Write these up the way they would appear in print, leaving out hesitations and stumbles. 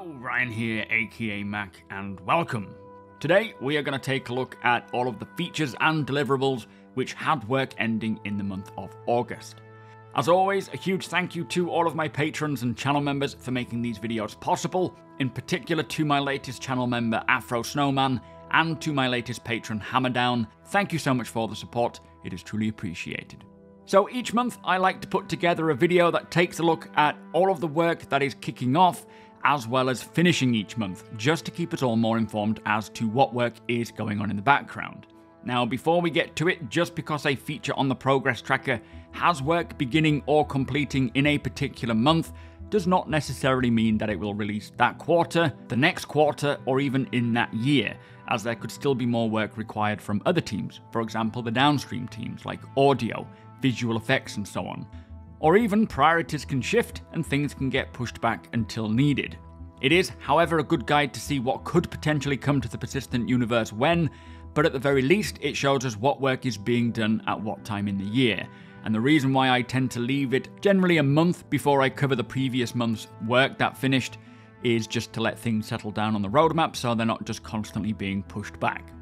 Hello, Ryan here, aka Mac, and welcome. Today we are going to take a look at all of the features and deliverables which had work ending in the month of August. As always, a huge thank you to all of my patrons and channel members for making these videos possible, in particular to my latest channel member Afro Snowman and to my latest patron Hammerdown. Thank you so much for the support, it is truly appreciated. So each month I like to put together a video that takes a look at all of the work that is kicking off as well as finishing each month, just to keep us all more informed as to what work is going on in the background. Now before we get to it, just because a feature on the progress tracker has work beginning or completing in a particular month does not necessarily mean that it will release that quarter, the next quarter, or even in that year, as there could still be more work required from other teams, for example the downstream teams like audio, visual effects and so on. Or even priorities can shift and things can get pushed back until needed. It is, however, a good guide to see what could potentially come to the persistent universe when, but at the very least it shows us what work is being done at what time in the year. And the reason why I tend to leave it generally a month before I cover the previous month's work that finished is just to let things settle down on the roadmap so they're not just constantly being pushed back.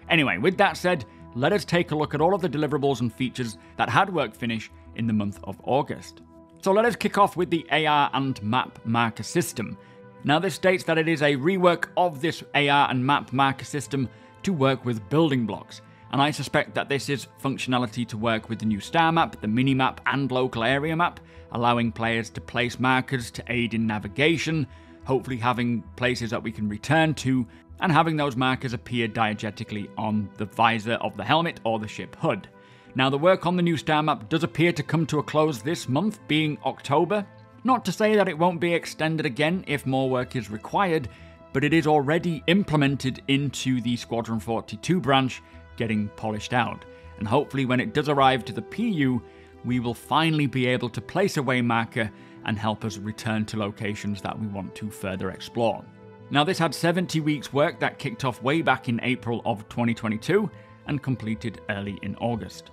Anyway, with that said, let us take a look at all of the deliverables and features that had work finish in the month of August. So let us kick off with the AR and map marker system. Now this states that it is a rework of this AR and map marker system to work with building blocks, and I suspect that this is functionality to work with the new StarMap, the minimap and local area map, allowing players to place markers to aid in navigation, hopefully having places that we can return to, and having those markers appear diegetically on the visor of the helmet or the ship hood. Now the work on the new StarMap does appear to come to a close this month, being October. Not to say that it won't be extended again if more work is required, but it is already implemented into the Squadron 42 branch, getting polished out. And hopefully when it does arrive to the PU, we will finally be able to place a waymarker and help us return to locations that we want to further explore. Now this had 70 weeks work that kicked off way back in April of 2022 and completed early in August.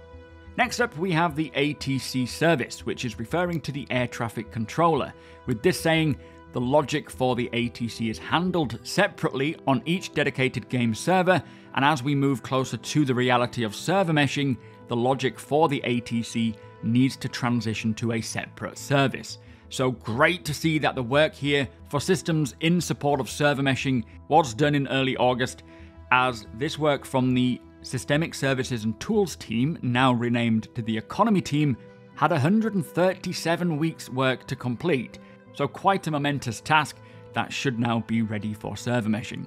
Next up we have the ATC service, which is referring to the air traffic controller, with this saying the logic for the ATC is handled separately on each dedicated game server, and as we move closer to the reality of server meshing, the logic for the ATC needs to transition to a separate service. So great to see that the work here for systems in support of server meshing was done in early August, as this work from the Systemic Services and Tools team, now renamed to the Economy team, had 137 weeks work to complete, so quite a momentous task that should now be ready for server meshing.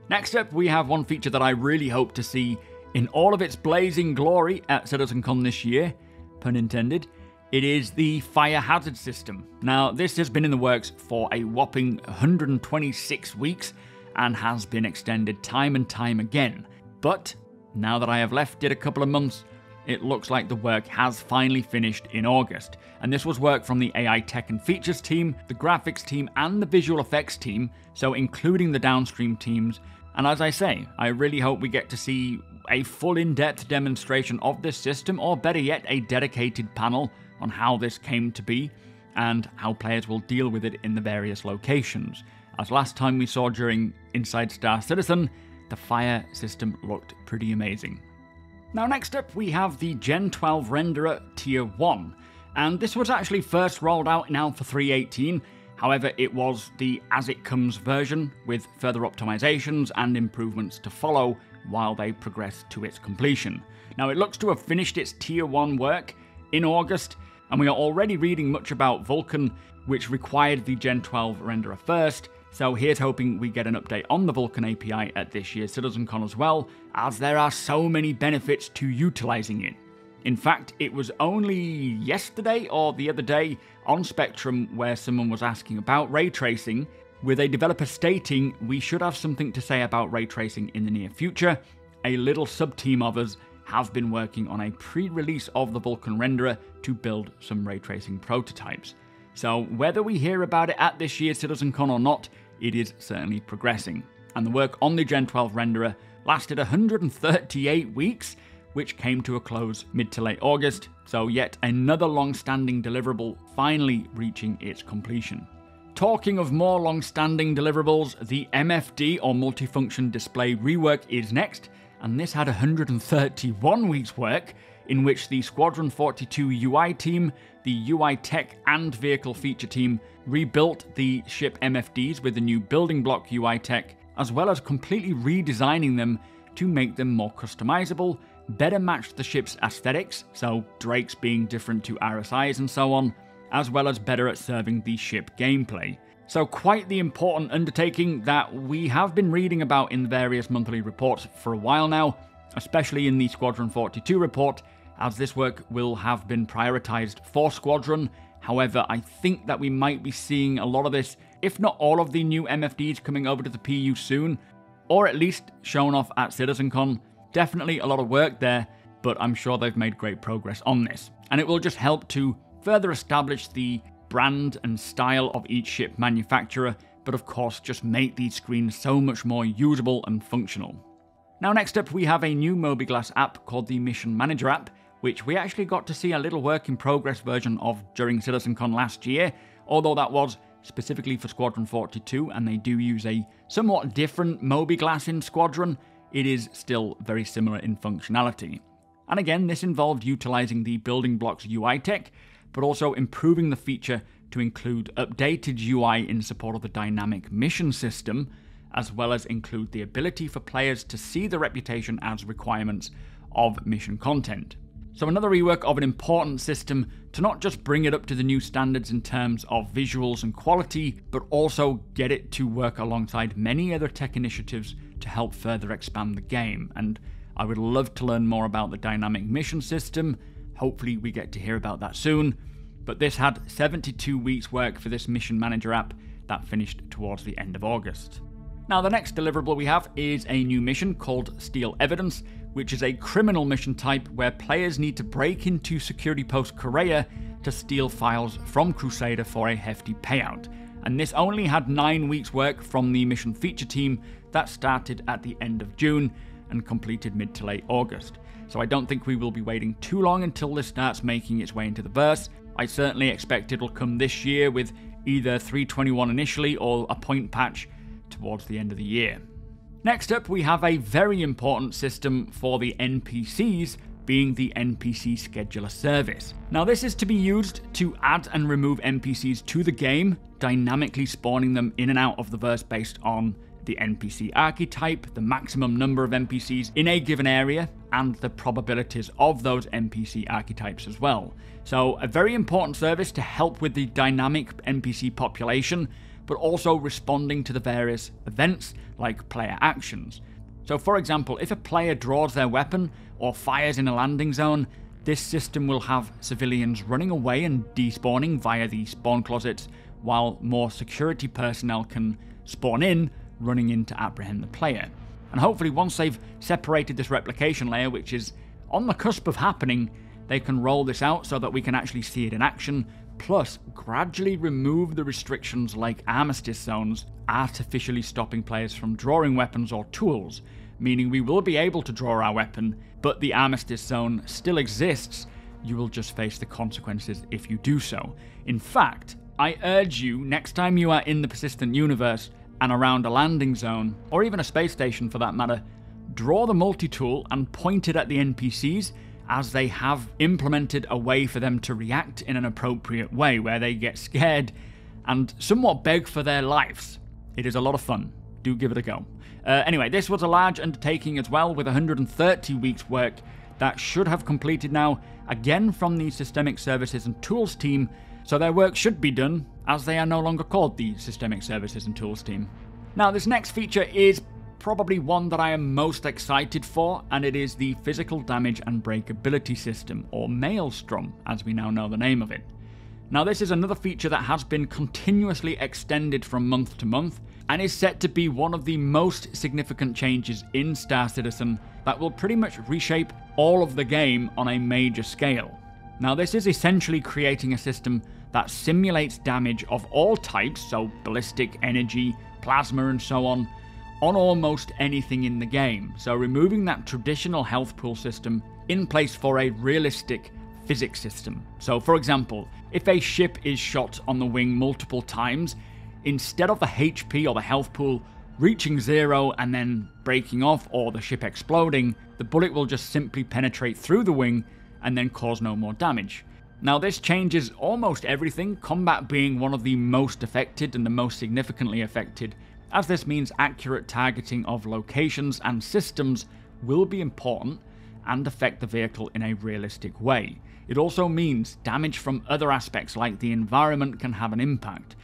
Next up we have one feature that I really hope to see in all of its blazing glory at CitizenCon this year, pun intended. It is the fire hazard system. Now this has been in the works for a whopping 126 weeks and has been extended time and time again, but now that I have left it a couple of months, it looks like the work has finally finished in August. And this was work from the AI Tech and Features team, the graphics team, and the visual effects team, so including the downstream teams. And as I say, I really hope we get to see a full in-depth demonstration of this system, or better yet, a dedicated panel on how this came to be and how players will deal with it in the various locations. As last time we saw during Inside Star Citizen, the fire system looked pretty amazing. Now next up we have the Gen 12 renderer Tier 1, and this was actually first rolled out in Alpha 3.18, however it was the as it comes version with further optimizations and improvements to follow while they progress to its completion. Now it looks to have finished its Tier 1 work in August, and we are already reading much about Vulkan, which required the Gen 12 renderer first. So here's hoping we get an update on the Vulkan API at this year's CitizenCon as well, as there are so many benefits to utilizing it. In fact, it was only yesterday or the other day on Spectrum where someone was asking about ray tracing, with a developer stating we should have something to say about ray tracing in the near future. A little sub-team of us have been working on a pre-release of the Vulkan renderer to build some ray tracing prototypes. So whether we hear about it at this year's CitizenCon or not, it is certainly progressing. And the work on the Gen 12 renderer lasted 138 weeks, which came to a close mid to late August, so yet another long-standing deliverable finally reaching its completion. talking of more long-standing deliverables, the MFD or multifunction display rework is next, and this had 131 weeks work, in which the Squadron 42 UI team, the UI tech and vehicle feature team rebuilt the ship MFDs with the new building block UI tech, as well as completely redesigning them to make them more customizable, better match the ship's aesthetics, so Drakes being different to RSIs and so on, as well as better at serving the ship gameplay. So quite the important undertaking that we have been reading about in various monthly reports for a while now, especially in the Squadron 42 report, as this work will have been prioritized for Squadron. However, I think that we might be seeing a lot of this, if not all of the new MFDs coming over to the PU soon, or at least shown off at CitizenCon. Definitely a lot of work there, but I'm sure they've made great progress on this. And it will just help to further establish the brand and style of each ship manufacturer, but of course just make these screens so much more usable and functional. Now next up we have a new mobiGlas app called the Mission Manager app, which we actually got to see a little work in progress version of during CitizenCon last year, although that was specifically for Squadron 42 and they do use a somewhat different mobiGlas in Squadron. It is still very similar in functionality. And again, this involved utilizing the building blocks UI tech, but also improving the feature to include updated UI in support of the dynamic mission system, as well as include the ability for players to see the reputation as requirements of mission content. So another rework of an important system to not just bring it up to the new standards in terms of visuals and quality, but also get it to work alongside many other tech initiatives to help further expand the game. And I would love to learn more about the dynamic mission system. Hopefully we get to hear about that soon. But this had 72 weeks work for this Mission Manager app that finished towards the end of August. Now the next deliverable we have is a new mission called Steal Evidence, which is a criminal mission type where players need to break into security post Correa to steal files from Crusader for a hefty payout. And this only had 9 weeks work from the mission feature team that started at the end of June and completed mid to late August. So I don't think we will be waiting too long until this starts making its way into the verse. I certainly expect it'll come this year with either 3.21 initially or a point patch towards the end of the year. Next up, we have a very important system for the NPCs, being the NPC Scheduler service. Now this is to be used to add and remove NPCs to the game, dynamically spawning them in and out of the verse based on the NPC archetype, the maximum number of NPCs in a given area, and the probabilities of those NPC archetypes as well. So a very important service to help with the dynamic NPC population, but also responding to the various events like player actions. So for example, if a player draws their weapon or fires in a landing zone, this system will have civilians running away and despawning via the spawn closets, while more security personnel can spawn in, running in to apprehend the player. And hopefully once they've separated this replication layer, which is on the cusp of happening, they can roll this out so that we can actually see it in action, plus gradually remove the restrictions like armistice zones, artificially stopping players from drawing weapons or tools, meaning we will be able to draw our weapon, but the armistice zone still exists. You will just face the consequences if you do so. In fact, I urge you, next time you are in the persistent universe and around a landing zone, or even a space station for that matter, draw the multi-tool and point it at the NPCs, as they have implemented a way for them to react in an appropriate way, where they get scared and somewhat beg for their lives. It is a lot of fun. Do give it a go. Anyway, this was a large undertaking as well, with 130 weeks work that should have completed now, again from the Systemic Services and Tools team, so their work should be done, as they are no longer called the Systemic Services and Tools team. Now this next feature is probably one that I am most excited for, and it is the Physical Damage and Breakability System, or Maelstrom, as we now know the name of it. Now this is another feature that has been continuously extended from month to month, and is set to be one of the most significant changes in Star Citizen that will pretty much reshape all of the game on a major scale. Now this is essentially creating a system that simulates damage of all types, so ballistic, energy, plasma and so on almost anything in the game. So removing that traditional health pool system in place for a realistic physics system. So for example, if a ship is shot on the wing multiple times, instead of the HP or the health pool reaching zero and then breaking off or the ship exploding, the bullet will just simply penetrate through the wing and then cause no more damage. Now this changes almost everything, combat being one of the most affected and the most significantly affected, as this means accurate targeting of locations and systems will be important and affect the vehicle in a realistic way. It also means damage from other aspects like the environment can have an impact.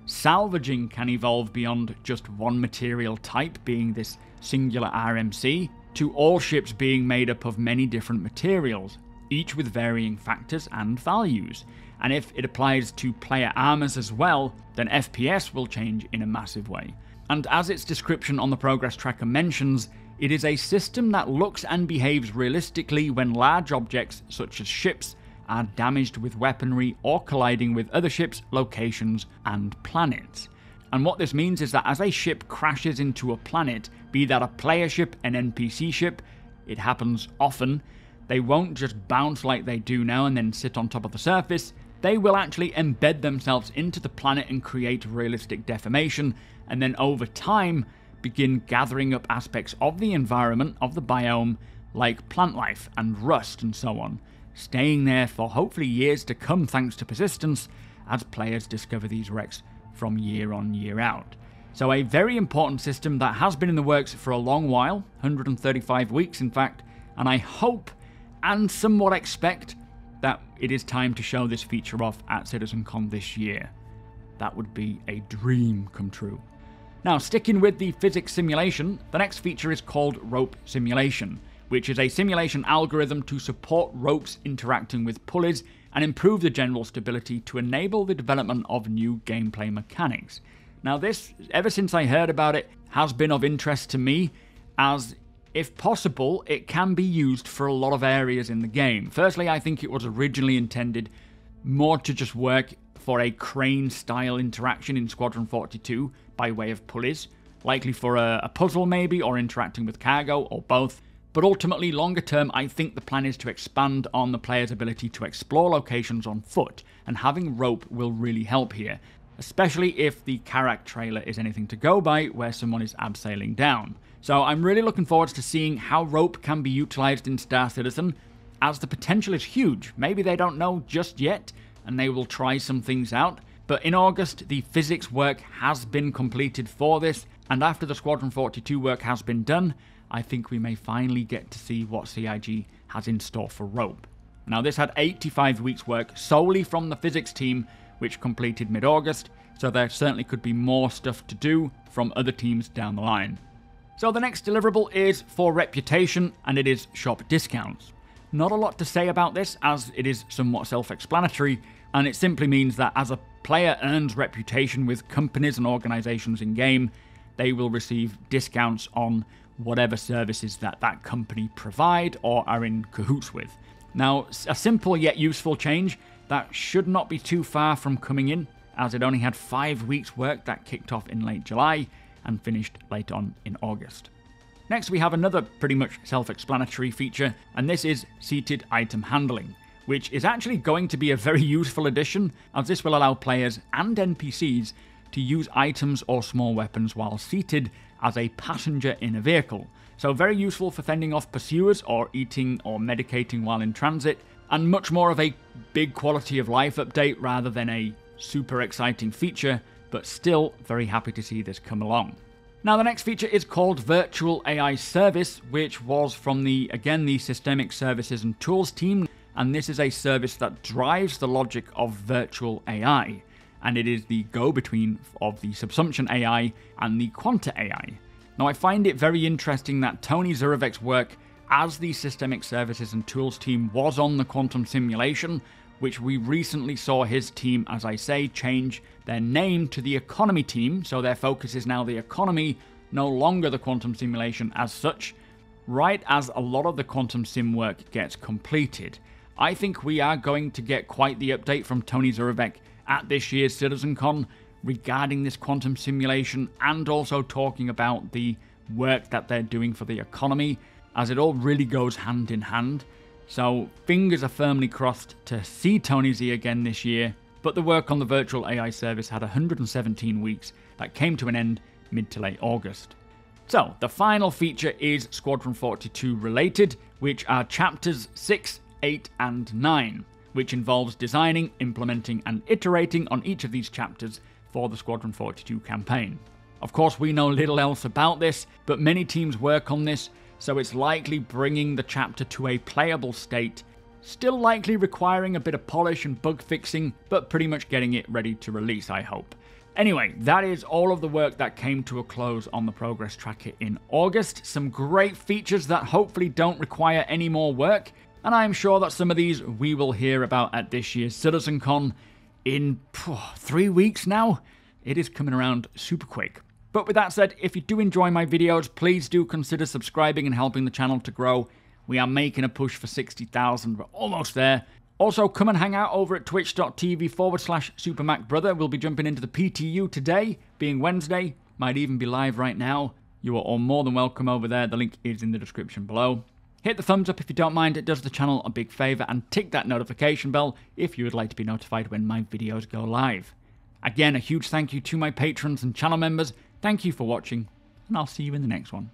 Salvaging can evolve beyond just one material type, being this singular RMC, to all ships being made up of many different materials, each with varying factors and values. And if it applies to player armors as well, then FPS will change in a massive way. And as its description on the progress tracker mentions, it is a system that looks and behaves realistically when large objects such as ships are damaged with weaponry or colliding with other ships, locations, and planets. And what this means is that as a ship crashes into a planet, be that a player ship, an NPC ship, it happens often, they won't just bounce like they do now and then sit on top of the surface. They will actually embed themselves into the planet and create realistic deformation, and then over time begin gathering up aspects of the environment, of the biome, like plant life and rust and so on, staying there for hopefully years to come thanks to persistence as players discover these wrecks from year on year out. So a very important system that has been in the works for a long while, 135 weeks in fact, and I hope and somewhat expect that it is time to show this feature off at CitizenCon this year. That would be a dream come true. Now, sticking with the physics simulation, the next feature is called Rope Simulation, which is a simulation algorithm to support ropes interacting with pulleys and improve the general stability to enable the development of new gameplay mechanics. Now this, ever since I heard about it, has been of interest to me, as if possible, it can be used for a lot of areas in the game. Firstly, I think it was originally intended more to just work for a crane-style interaction in Squadron 42 by way of pulleys, likely for a puzzle maybe, or interacting with cargo, or both. But ultimately, longer term, I think the plan is to expand on the player's ability to explore locations on foot, and having rope will really help here, especially if the Karak trailer is anything to go by, where someone is abseiling down. So I'm really looking forward to seeing how rope can be utilized in Star Citizen, as the potential is huge. Maybe they don't know just yet, and they will try some things out. But in August, the physics work has been completed for this, and after the Squadron 42 work has been done, I think we may finally get to see what CIG has in store for rope. Now this had 85 weeks work solely from the physics team, which completed mid-August, so there certainly could be more stuff to do from other teams down the line. So the next deliverable is for reputation, and it is shop discounts. Not a lot to say about this, as it is somewhat self-explanatory, and it simply means that as a player earns reputation with companies and organizations in-game, they will receive discounts on whatever services that that company provide or are in cahoots with. Now, a simple yet useful change that should not be too far from coming in, as it only had 5 weeks work that kicked off in late July and finished late on in August. Next, we have another pretty much self-explanatory feature, and this is seated item handling, which is actually going to be a very useful addition, as this will allow players and NPCs to use items or small weapons while seated as a passenger in a vehicle. So very useful for fending off pursuers or eating or medicating while in transit, and much more of a big quality of life update rather than a super exciting feature, but still very happy to see this come along. Now the next feature is called Virtual AI Service, which was from the Systemic Services and Tools team, and this is a service that drives the logic of virtual AI, and it is the go-between of the Subsumption AI and the Quanta AI. Now I find it very interesting that Tony Zurovec's work as the Systemic Services and Tools team was on the quantum simulation, which we recently saw his team, as I say, change their name to the Economy team, so their focus is now the economy, no longer the quantum simulation as such, right as a lot of the quantum sim work gets completed. I think we are going to get quite the update from Tony Zurovec at this year's CitizenCon regarding this quantum simulation, and also talking about the work that they're doing for the economy, as it all really goes hand in hand. So fingers are firmly crossed to see Tony Z again this year, but the work on the virtual AI service had 117 weeks that came to an end mid to late August. So, the final feature is Squadron 42 related, which are chapters 6, 8, and 9, which involves designing, implementing, and iterating on each of these chapters for the Squadron 42 campaign. Of course, we know little else about this, but many teams work on this, so it's likely bringing the chapter to a playable state, still likely requiring a bit of polish and bug fixing, but pretty much getting it ready to release, I hope. Anyway, that is all of the work that came to a close on the progress tracker in August. Some great features that hopefully don't require any more work, and I am sure that some of these we will hear about at this year's CitizenCon in 3 weeks now. It is coming around super quick. But with that said, if you do enjoy my videos, please do consider subscribing and helping the channel to grow. We are making a push for 60,000, we're almost there. Also, come and hang out over at twitch.tv/supermacbrother. We'll be jumping into the PTU today, being Wednesday. Might even be live right now. You are all more than welcome over there. The link is in the description below. Hit the thumbs up if you don't mind. It does the channel a big favour. And tick that notification bell if you would like to be notified when my videos go live. Again, a huge thank you to my patrons and channel members. Thank you for watching, and I'll see you in the next one.